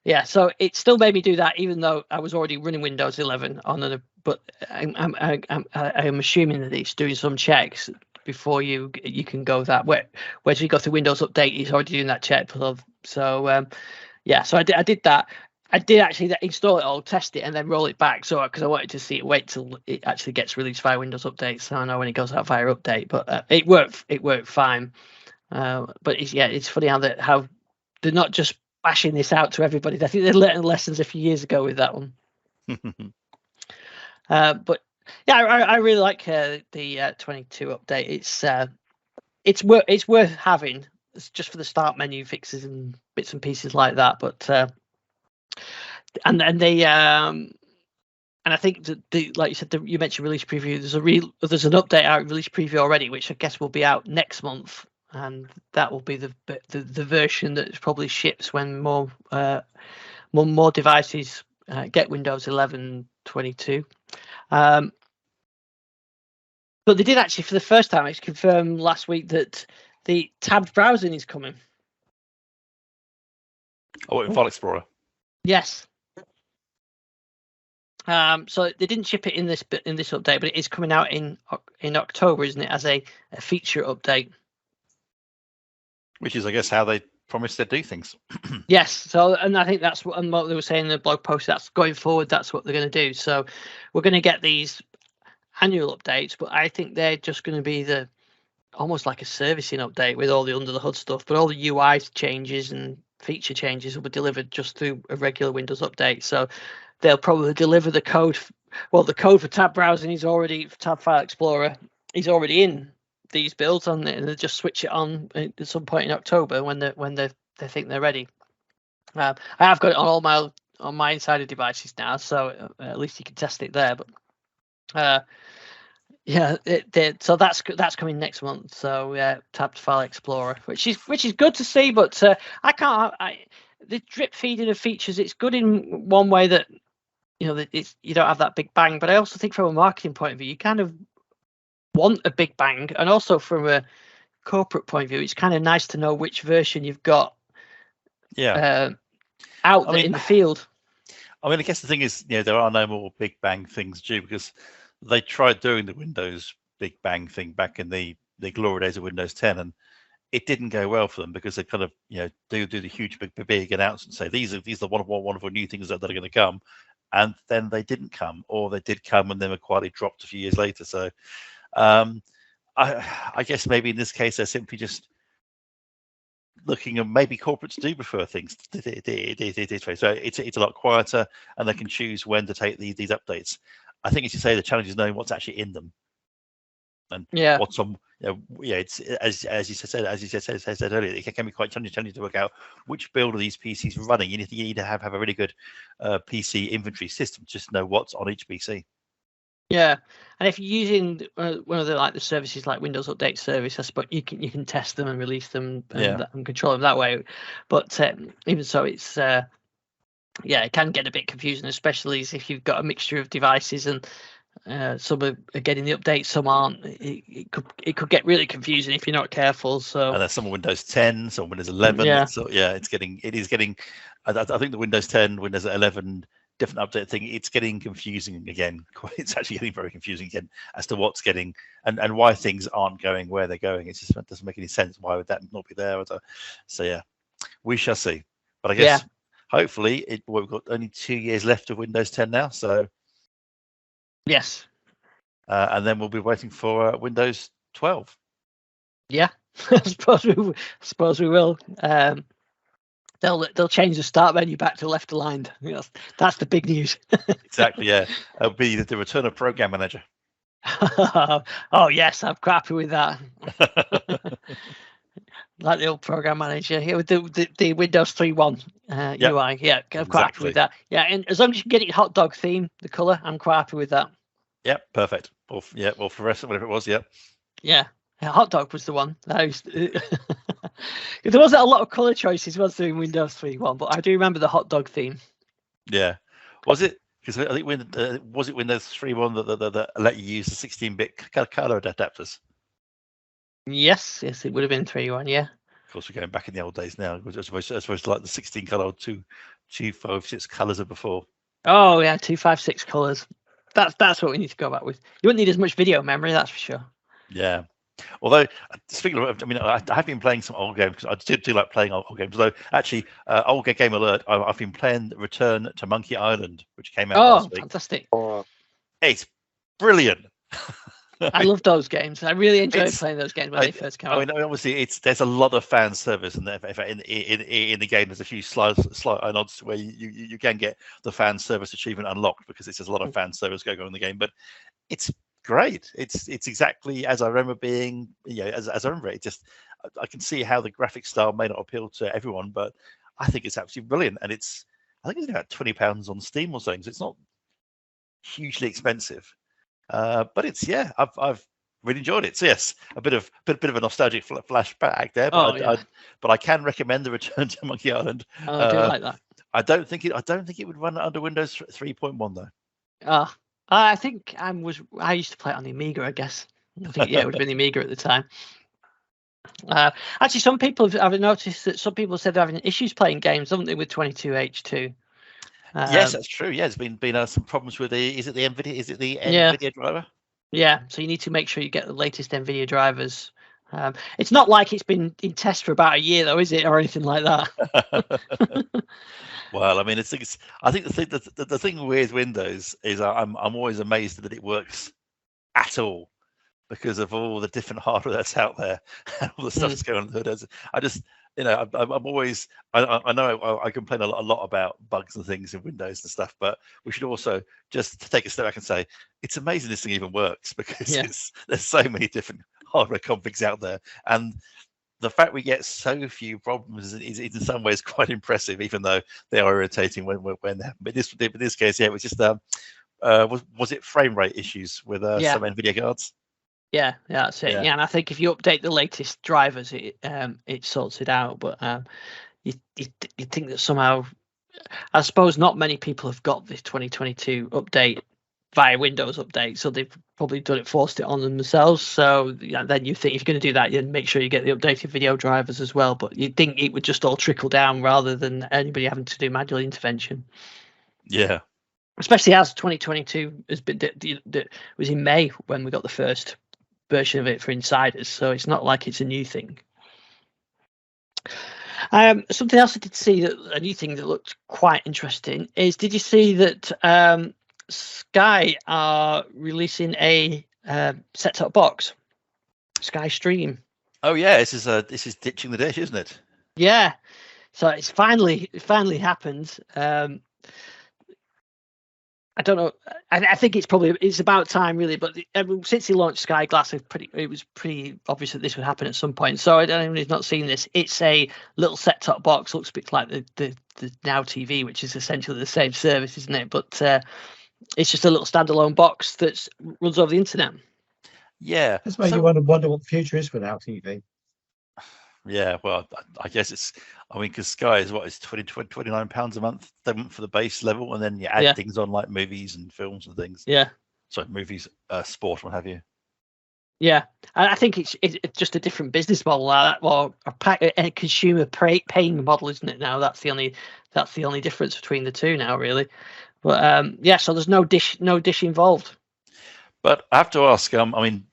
Yeah. So it still made me do that, even though I was already running Windows 11 on it. But I'm assuming that it's doing some checks before you can go that way. Whereas you go through Windows Update, he's already doing that check. So yeah, so I did that. I did actually install it all, test it, and then roll it back. So because I wanted to see it, wait till it actually gets released via Windows Update, so I know when it goes out via Update. But it worked fine. But it's funny how they're not just bashing this out to everybody. I think they learned lessons a few years ago with that one. But yeah, I really like the 22 update. It's worth having. It's just for the start menu fixes and bits and pieces like that. But and I think like you said, you mentioned release preview. There's an update out, release preview already, which I guess will be out next month, and that will be the version that probably ships when more devices get Windows 11 22. But they did actually, for the first time, it's confirmed last week that the tabbed browsing is coming. Oh, in File Explorer. Yes. So they didn't ship it in this update, but it is coming out in October, isn't it, as a feature update? Which is, I guess, how they promised they'd do things. Yes. So, and I think that's what they were saying in the blog post. That's going forward. That's what they're going to do. So, we're going to get these annual updates, but I think they're just going to be almost like a servicing update with all the under the hood stuff. But all the UI changes and feature changes will be delivered just through a regular Windows update. So, they'll probably deliver the code. Well, the code for tab browsing is already for Tab File Explorer. Is already in these builds, and they'll just switch it on at some point in October when they think they're ready. I have got it on my Insider devices now, so at least you can test it there. But yeah, so that's coming next month. So yeah, Tab File Explorer, which is good to see. But the drip feeding of features, it's good in one way that that you don't have that big bang. But I also think from a marketing point of view, you kind of want a big bang, and also from a corporate point of view, it's kind of nice to know which version you've got out in the field. I mean, I guess the thing is, there are no more big bang things due, because they tried doing the Windows big bang thing back in the glory days of Windows 10, and it didn't go well for them, because they kind of do the huge big announcement, say these are the wonderful new things that are going to come, and then they didn't come, or they did come and then were quietly dropped a few years later. So I guess maybe in this case they're simply just looking, and maybe corporates do prefer things this way. So it's a lot quieter, and they can choose when to take these updates. I think, as you say, the challenge is knowing what's actually in them. And Yeah. what's on, it's as you said earlier, it can be quite challenging to work out which build of these PCs are running. You need to have a really good PC inventory system just to know what's on each PC. Yeah, and if you're using one of the services like Windows Update Service, I suppose you can test them and release them and control them that way. But even so, it's it can get a bit confusing, especially if you've got a mixture of devices and some are getting the updates, some aren't. It could get really confusing if you're not careful. So and there's some on Windows 10, some on Windows 11. Yeah. So it is getting. I think the Windows 10, Windows 11 different update thing, it's getting confusing again. It's actually getting very confusing again as to what's getting and why things aren't going where they're going. It just doesn't make any sense. Why would that not be there? So yeah, we shall see. But I guess hopefully we've got only 2 years left of Windows 10 now. So yes, and then we'll be waiting for Windows 12. Yeah, I suppose we will. They'll change the start menu back to left aligned. That's the big news. Exactly. Yeah, it'll be the return of Program Manager. Oh yes, I'm quite happy with that. Like the old Program Manager here with the Windows 3.1 UI. Yeah, I'm quite happy with that. Yeah, and as long as you can get it hot dog theme, the color, I'm quite happy with that. Yep, perfect. Or fluorescent, whatever it was. Yep. Yeah, hot dog was the one. There wasn't a lot of color choices was there in Windows 3.1, but I do remember the hot dog theme. Yeah, was it? Because I think was it Windows 3.1 that let you use the 16-bit color adapters? Yes, it would have been 3.1. Yeah. Of course, we're going back in the old days now. I suppose like the 16 color, 256 colors of before. Oh yeah, 256 colors. That's what we need to go back with. You wouldn't need as much video memory, that's for sure. Yeah. Although, speaking of, I mean, I have been playing some old games because I do like playing old games. Although, actually, old game alert, I've been playing Return to Monkey Island, which came out last week. Fantastic! It's brilliant. I love those games. I really enjoyed playing those games when they first came out. I mean, obviously, there's a lot of fan service, and in the game, there's a few slight nods where you can get the fan service achievement unlocked because there's a lot of fan service going on in the game. But it's great. It's exactly as I remember being. As I remember it. Just I can see how the graphic style may not appeal to everyone, but I think it's absolutely brilliant. And I think it's about £20 on Steam or something. So it's not hugely expensive. But I've really enjoyed it. So yes, a bit of a nostalgic flashback there. But but I can recommend the Return to Monkey Island. I do like that. I don't think it would run under Windows 3.1 though. I think I used to play it on the Amiga. I guess I think it would have been the Amiga at the time. Actually, some people I've noticed that some people said they're having issues playing games, haven't they, with 22H2? Yes, that's true. Yeah, there's been some problems with the NVIDIA driver? Yeah, so you need to make sure you get the latest NVIDIA drivers. It's not like it's been in test for about a year, though, is it, or anything like that? Well, I mean, I think the thing with Windows is I'm always amazed that it works at all because of all the different hardware that's out there and all the stuff that's going on in the hood. I just. I'm always. I know I complain a lot about bugs and things in Windows and stuff, but we should also just take a step back and say it's amazing this thing even works because there's so many different hardware configs out there, and the fact we get so few problems is in some ways quite impressive, even though they are irritating when they happen. But in this case, it was just was it frame rate issues with some NVIDIA cards? Yeah, that's it. Yeah, and I think if you update the latest drivers, it sorts it out. But you think that somehow, I suppose not many people have got this 2022 update via Windows Update, so they've probably forced it on themselves. So then you think if you're going to do that, you make sure you get the updated video drivers as well. But you'd think it would just all trickle down rather than anybody having to do manual intervention. Yeah. Especially as 2022 has been, was in May when we got the first version of it for insiders, so it's not like it's a new thing. Something else I did see, a new thing that looked quite interesting is, did you see that Sky are releasing a set-top box, Sky Stream? Oh yeah, this is ditching the dish, isn't it? Yeah, so it finally happened. I don't know. I think it's about time, really. But since he launched Sky Glass, it was pretty obvious that this would happen at some point. So anyone who's not seen this, it's a little set-top box. Looks a bit like the Now TV, which is essentially the same service, isn't it? But it's just a little standalone box that runs over the internet. Yeah, This makes you wonder what the future is for Now TV. Yeah, well, I guess it's. I mean, because Sky is it's £29 a month for the base level, and then you add things on like movies and films and things. Yeah. Sorry, movies, sport, what have you. Yeah, I think it's just a different business model, like that, or a consumer paying model, isn't it? Now that's the only difference between the two now, really. But yeah, so there's no dish involved. But I have to ask. I mean,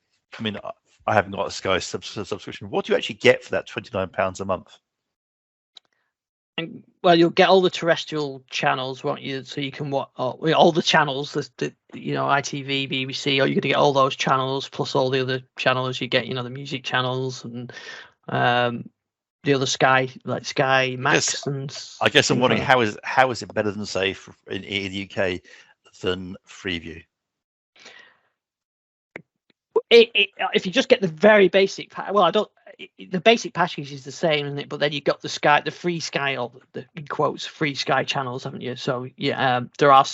I haven't got a Sky subscription. What do you actually get for that £29 a month? And, well, you'll get all the terrestrial channels, won't you? So you can watch all the channels, the ITV, BBC, or you're going to get all those channels plus all the other channels. You get, the music channels and the other Sky, like Sky Max. I guess I'm wondering how is it better than, say, in the UK than Freeview? If you just get the very basic, the basic package is the same, isn't it? But then you've got the free Sky, or the in quotes free Sky channels, haven't you? So yeah, there are,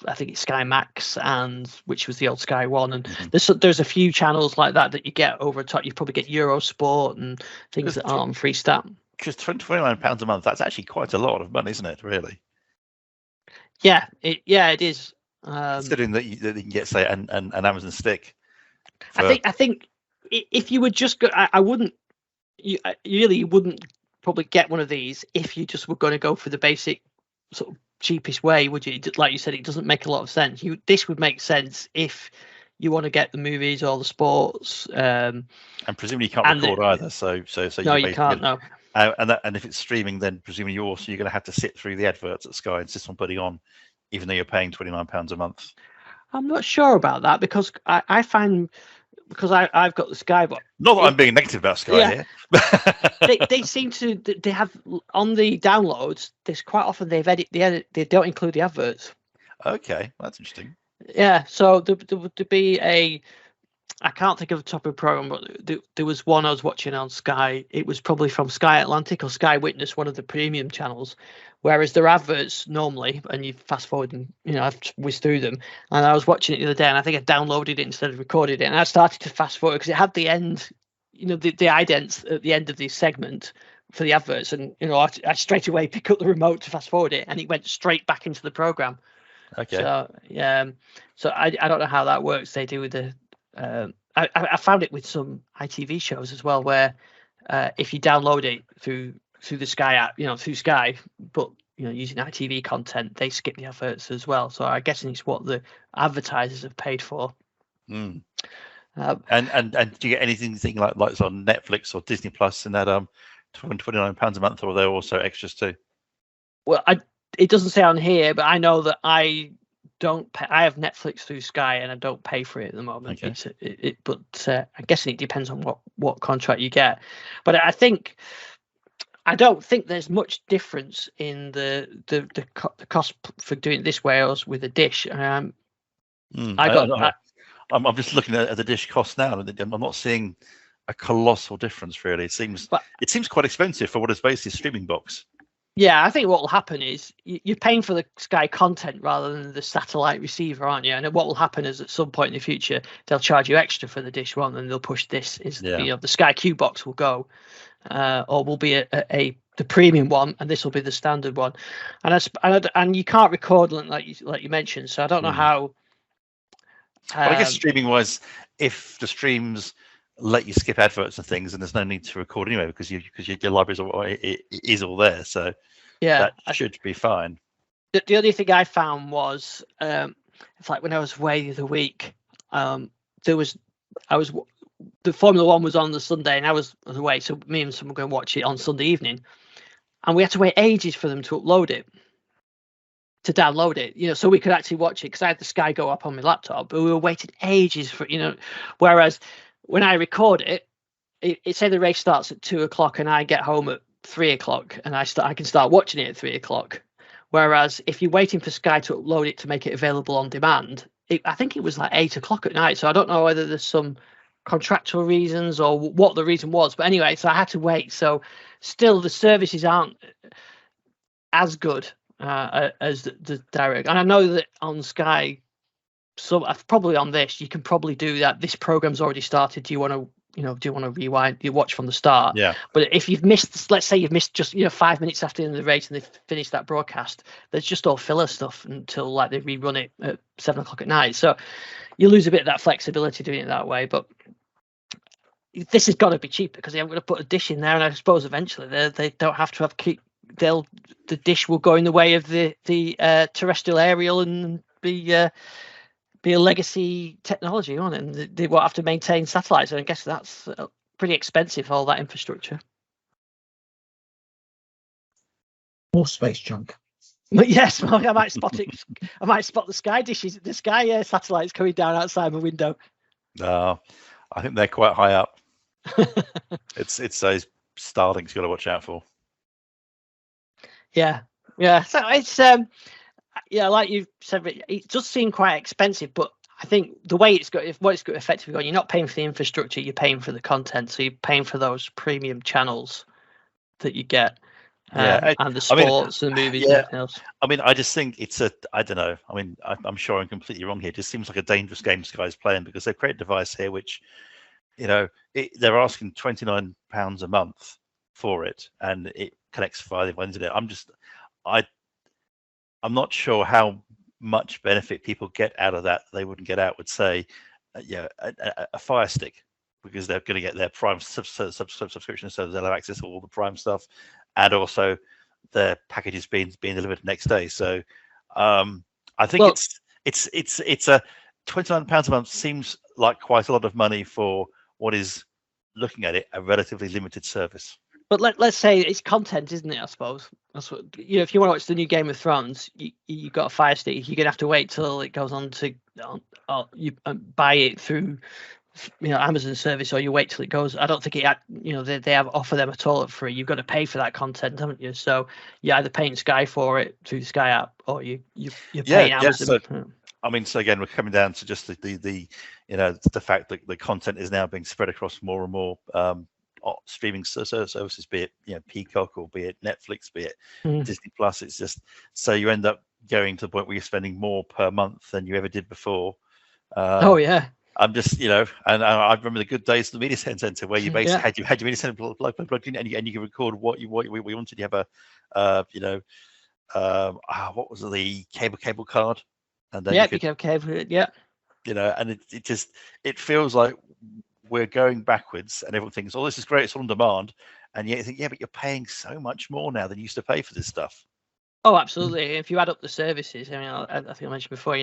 I think it's Sky Max, and which was the old Sky One, and there's a few channels like that you get over top. You probably get Eurosport and things that aren't on free stat. Because £29 a month, that's actually quite a lot of money, isn't it? Really? Yeah, it is. Considering that you can get, say, an Amazon stick. I think if you would just go, I wouldn't. You wouldn't probably get one of these if you just were going to go for the basic sort of cheapest way, would you? Like you said, it doesn't make a lot of sense. This would make sense if you want to get the movies or the sports. And presumably you can't record either. So no, you can't. No. And if it's streaming, then presumably you're going to have to sit through the adverts that Sky insists on putting on, even though you're paying £29 a month. I'm not sure about that, because I find, because I've got the Sky box. Not that I'm being negative about Sky here. they seem to, they have on the downloads. There's quite often they don't include the adverts. Okay, that's interesting. Yeah, so there would be I can't think of the top of the program, but there was one I was watching on Sky. It was probably from Sky Atlantic or Sky Witness, one of the premium channels. Whereas there are adverts normally, and you fast forward and I've whizzed through them. And I was watching it the other day, and I think I downloaded it instead of recorded it. And I started to fast forward because it had the end, the idents at the end of the segment for the adverts. And I straight away pick up the remote to fast forward it, and it went straight back into the program. Okay. So so I don't know how that works. They do with the. I found it with some ITV shows as well, where if you download it through the Sky app, through Sky, but using ITV content, they skip the adverts as well. So I'm guessing it's what the advertisers have paid for. And do you get anything like it's on Netflix or Disney Plus in that £29 a month, or are there also extras too? Well, it doesn't say on here, but I know that I don't pay. I have Netflix through Sky, and I don't pay for it at the moment. Okay. But I'm guessing it depends on what contract you get. But I don't think there's much difference in the cost for doing it this way or with a dish. I'm just looking at the dish cost now, and I'm not seeing a colossal difference really. It seems quite expensive for what is basically a streaming box. Yeah, I think what will happen is you're paying for the Sky content rather than the satellite receiver, aren't you? And what will happen is at some point in the future, they'll charge you extra for the dish one, and they'll push this. The Sky Q box will go, or will be the premium one, and this will be the standard one. And you can't record like you mentioned, so I don't know how. But I guess streaming wise, if the streams let you skip adverts and things, and there's no need to record anyway because your library is all there, so that should be fine. The only thing I found was it's like when I was away the other week, the Formula One was on the Sunday, and I was away, so me and someone were going to watch it on Sunday evening, and we had to wait ages for them to upload it, to download it, so we could actually watch it, because I had the Sky Go up on my laptop, but we were waiting ages for whereas when I record it say the race starts at 2:00 and I get home at 3:00 and I can start watching it at 3:00. Whereas if you're waiting for Sky to upload it to make it available on demand, I think it was like 8 o'clock at night. So I don't know whether there's some contractual reasons or what the reason was. But anyway, so I had to wait. So still, the services aren't as good as the direct. And I know that on Sky, so probably on this, you can probably do that. This program's already started. Do you want to? Do you want to rewind? You watch from the start. Yeah. But if you've missed, let's say you've missed just 5 minutes after the end of the race and they've finished that broadcast, there's just all filler stuff until like they rerun it at 7 o'clock at night. So you lose a bit of that flexibility doing it that way. But this has got to be cheaper because they haven't got to put a dish in there, and I suppose eventually they don't have to have the dish will go in the way of the terrestrial aerial and be a legacy technology, won't it? And they won't have to maintain satellites. And I guess that's pretty expensive, all that infrastructure. More space junk. But yes, I might spot it. I might spot the Sky dishes, the Sky satellites coming down outside my window. No, I think they're quite high up. It's those Starlinks you got to watch out for. Yeah. So it's like you said, it does seem quite expensive, but I think the way it's got effectively going, you're not paying for the infrastructure, you're paying for the content. So you're paying for those premium channels that you get, and the sports and the movies and everything else. I mean, I just think it's I don't know. I mean, I'm sure I'm completely wrong here. It just seems like a dangerous game Sky's playing because they've created a device here which, they're asking £29 a month for it, and it connects via the internet. I'm not sure how much benefit people get out of that they wouldn't get out with, say, a Fire Stick, because they're going to get their Prime subscription, so they'll have access to all the Prime stuff, and also their packages being delivered next day. So I think it's a £29 a month seems like quite a lot of money for what is, looking at it, a relatively limited service. But let's say it's content, isn't it? I suppose that's what if you want to watch the new Game of Thrones, you got a Fire Stick. You're gonna have to wait till it goes on to you buy it through Amazon service, or you wait till it goes. I don't think they have offer them at all at free. You've got to pay for that content, haven't you? So you're either paying Sky for it through the Sky app, or you're paying Amazon. I mean, so again, we're coming down to just the fact that the content is now being spread across more and more streaming services, be it Peacock, or be it Netflix, be it Disney Plus. It's just so you end up going to the point where you're spending more per month than you ever did before. I'm just, and I remember the good days of the media center where you basically had your media center plugged in, and you can record what you wanted. You have what was it, the cable card, and then you can have cable, and it feels like we're going backwards, and everyone thinks, "Oh, this is great, it's on demand," and yet you think, "Yeah, but you're paying so much more now than you used to pay for this stuff." Oh, absolutely. If you add up the services, I mean, I think I mentioned before,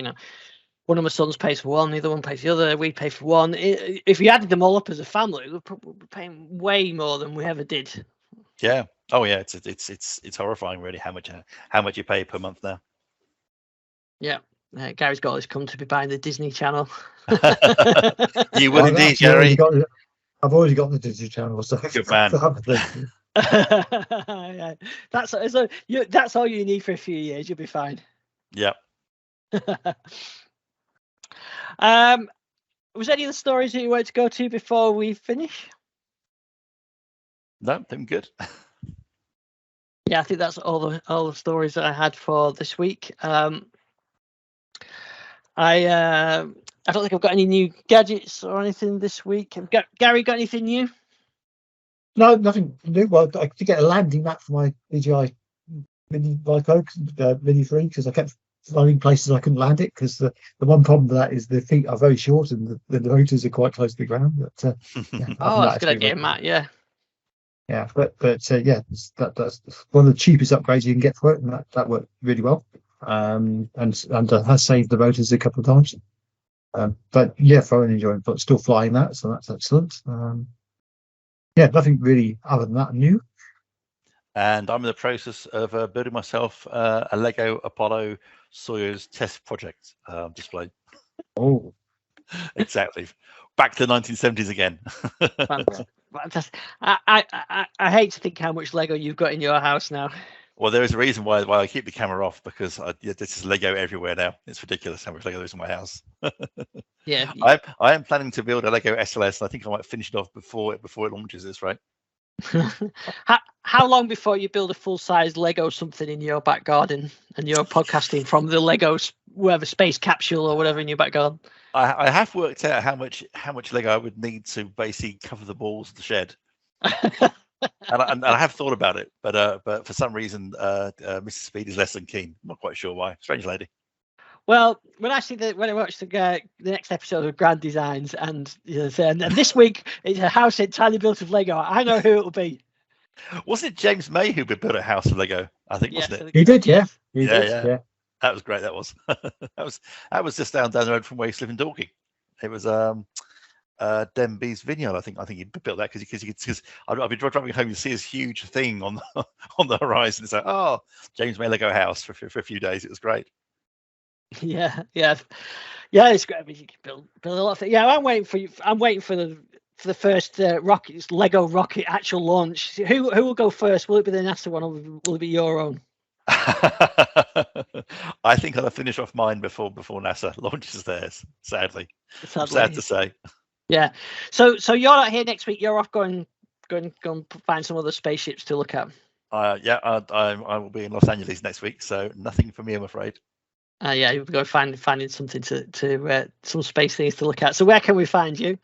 one of my sons pays for one, the other one pays for the other, we pay for one. If you added them all up as a family, we're probably paying way more than we ever did. Yeah. Oh, yeah. It's horrifying, really, how much you pay per month now. Yeah. Gary's got us come to be buying the Disney Channel. You would indeed, Gary. I've already got the Disney Channel. So good man. That's all you need for a few years. You'll be fine. Yeah. Was there any other stories that you wanted to go to before we finish? No, I'm good. Yeah, I think that's all the stories that I had for this week. I don't think I've got any new gadgets or anything this week. Gary, got anything new? No, nothing new. Well, I did get a landing map for my DJI Mini Mini 3 because I kept finding places I couldn't land it, because the one problem with that is the feet are very short and the rotors are quite close to the ground. But that's a good idea, Matt. Yeah. Yeah, but that's one of the cheapest upgrades you can get for it, and that worked really well. And has saved the rotors a couple of times. But yeah, thoroughly enjoying, but still flying that, so that's excellent. Nothing really other than that new. And I'm in the process of building myself a Lego Apollo Soyuz test project display. Oh, exactly. Back to the 1970s again. Fantastic. I hate to think how much Lego you've got in your house now. Well, there is a reason why I keep the camera off, because this is Lego everywhere now. It's ridiculous how much Lego there is in my house. Yeah. I am planning to build a Lego SLS. And I think I might finish it off before it launches. This, right? How long before you build a full-size Lego something in your back garden and you're podcasting from the Lego whatever space capsule or whatever in your back garden? I have worked out how much Lego I would need to basically cover the walls of the shed. and I have thought about it, but for some reason, Mrs. Speed is less than keen. I'm not quite sure why. Strange lady. Well, when I watched the next episode of Grand Designs, and this week it's a house entirely built of Lego, I know who it will be. Wasn't it James May who built a house of Lego? I think, Yes, wasn't it? He did, yeah. Yeah. That was great. That was that was just down the road from where he used to live in Dorking. It was Denby's vineyard. I think he built that because I'd be driving home and see this huge thing on the horizon. It's like, oh, James May Lego house for a few days. It was great. Yeah. It's great. I mean, you can build a lot of things. Yeah, I'm waiting for the first Lego rocket actual launch. Who will go first? Will it be the NASA one, or will it be your own? I think I'll finish off mine before NASA launches theirs. Sadly. I'm sad to say. Yeah. So you're not here next week. You're off going find some other spaceships to look at. I will be in Los Angeles next week, so nothing for me, I'm afraid. Yeah, you'll go finding something to some space things to look at. So where can we find you?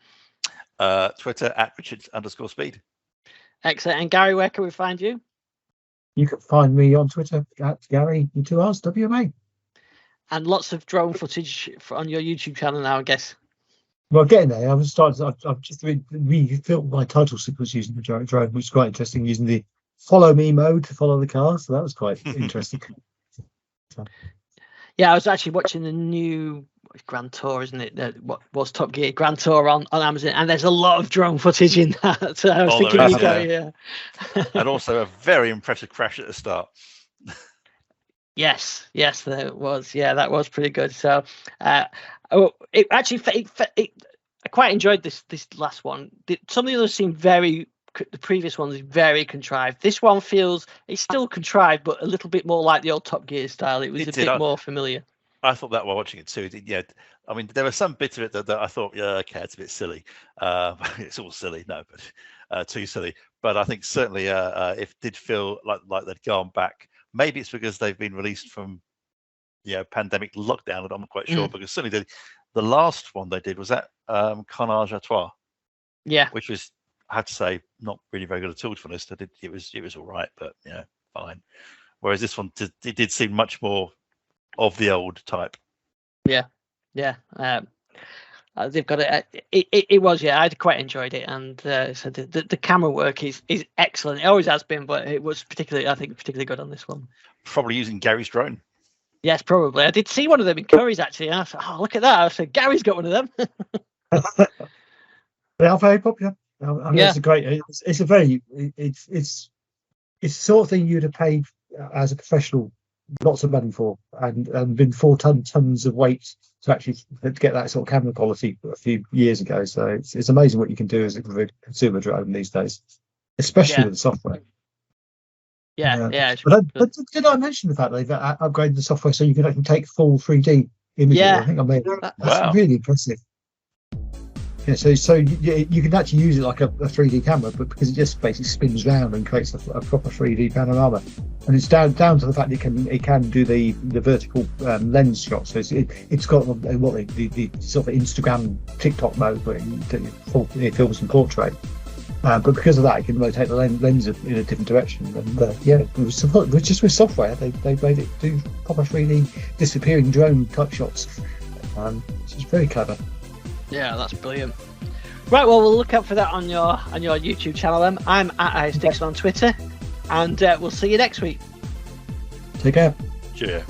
Twitter @Richard_Speed. Excellent. And Gary, where can we find you? You can find me on Twitter @Garry WMA. And lots of drone footage on your YouTube channel now, I guess. Well, getting there. I've just refilmed my title sequence using the drone, which is quite interesting, using the follow me mode to follow the car. So that was quite interesting. Yeah, I was actually watching the new Grand Tour, isn't it? What's Top Gear Grand Tour on Amazon, and there's a lot of drone footage in that. So I was thinking, and also a very impressive crash at the start. Yes, there was. Yeah, that was pretty good. So, I quite enjoyed this last one. Some of the others seem the previous one is very contrived. This one feels it's still contrived, but a little bit more like the old Top Gear style. It was a bit more familiar. I thought that while watching it too. Yeah, I mean, there were some bits of it that I thought, yeah, okay, it's a bit silly. It's all silly, no, but too silly. But I think certainly it did feel like they'd gone back. Maybe it's because they've been released from pandemic lockdown, and I'm not quite sure. Because certainly the last one they did was that Carnage à Trois. Yeah, which was, I have to say, not really very good at all. To be honest, it was all right, but fine. Whereas this one, it did seem much more of the old type. Yeah. They've got it. It was, I quite enjoyed it, and so the camera work is excellent. It always has been, but it was particularly good on this one. Probably using Gary's drone. Yes, probably. I did see one of them in Curry's actually. And I said, "Oh, look at that!" I said, "Gary's got one of them." They are very popular. It's a great. It's a very. It's the sort of thing you'd have paid as a professional lots of money for, and been 4 tons of weight to actually get that sort of camera quality a few years ago. So it's amazing what you can do as a consumer drone these days, especially with the software. But did I mention the fact that they've upgraded the software so you can actually take full 3D images? Yeah, I think I made that's really impressive. Yeah, so you can actually use it like a 3D camera, but because it just basically spins round and creates a proper 3D panorama, and it's down to the fact that it can do the vertical lens shots. So it's got the sort of Instagram, TikTok mode where it films in portrait. But because of that, it can rotate the lens in a different direction. And just with software, they made it do proper 3D disappearing drone type shots, which is very clever. Yeah, that's brilliant. Right, well, we'll look out for that on your YouTube channel then. I'm @IceDixon on Twitter, and we'll see you next week. Take care. Cheers.